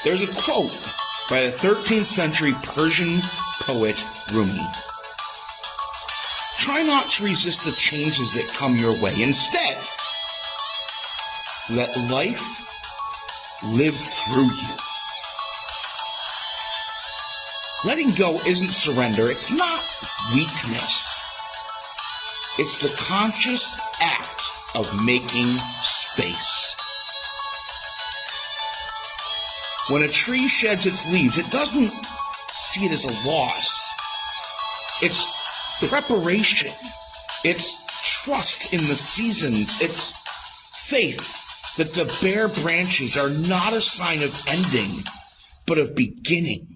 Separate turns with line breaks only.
There's a quote by the 13th century Persian poet Rumi. Try not to resist the changes that come your way. Instead, let life live through you. Letting go isn't surrender. It's not weakness. It's the conscious act of making space. When a tree sheds its leaves, it doesn't see it as a loss. It's preparation. It's trust in the seasons. It's faith that the bare branches are not a sign of ending, but of beginning.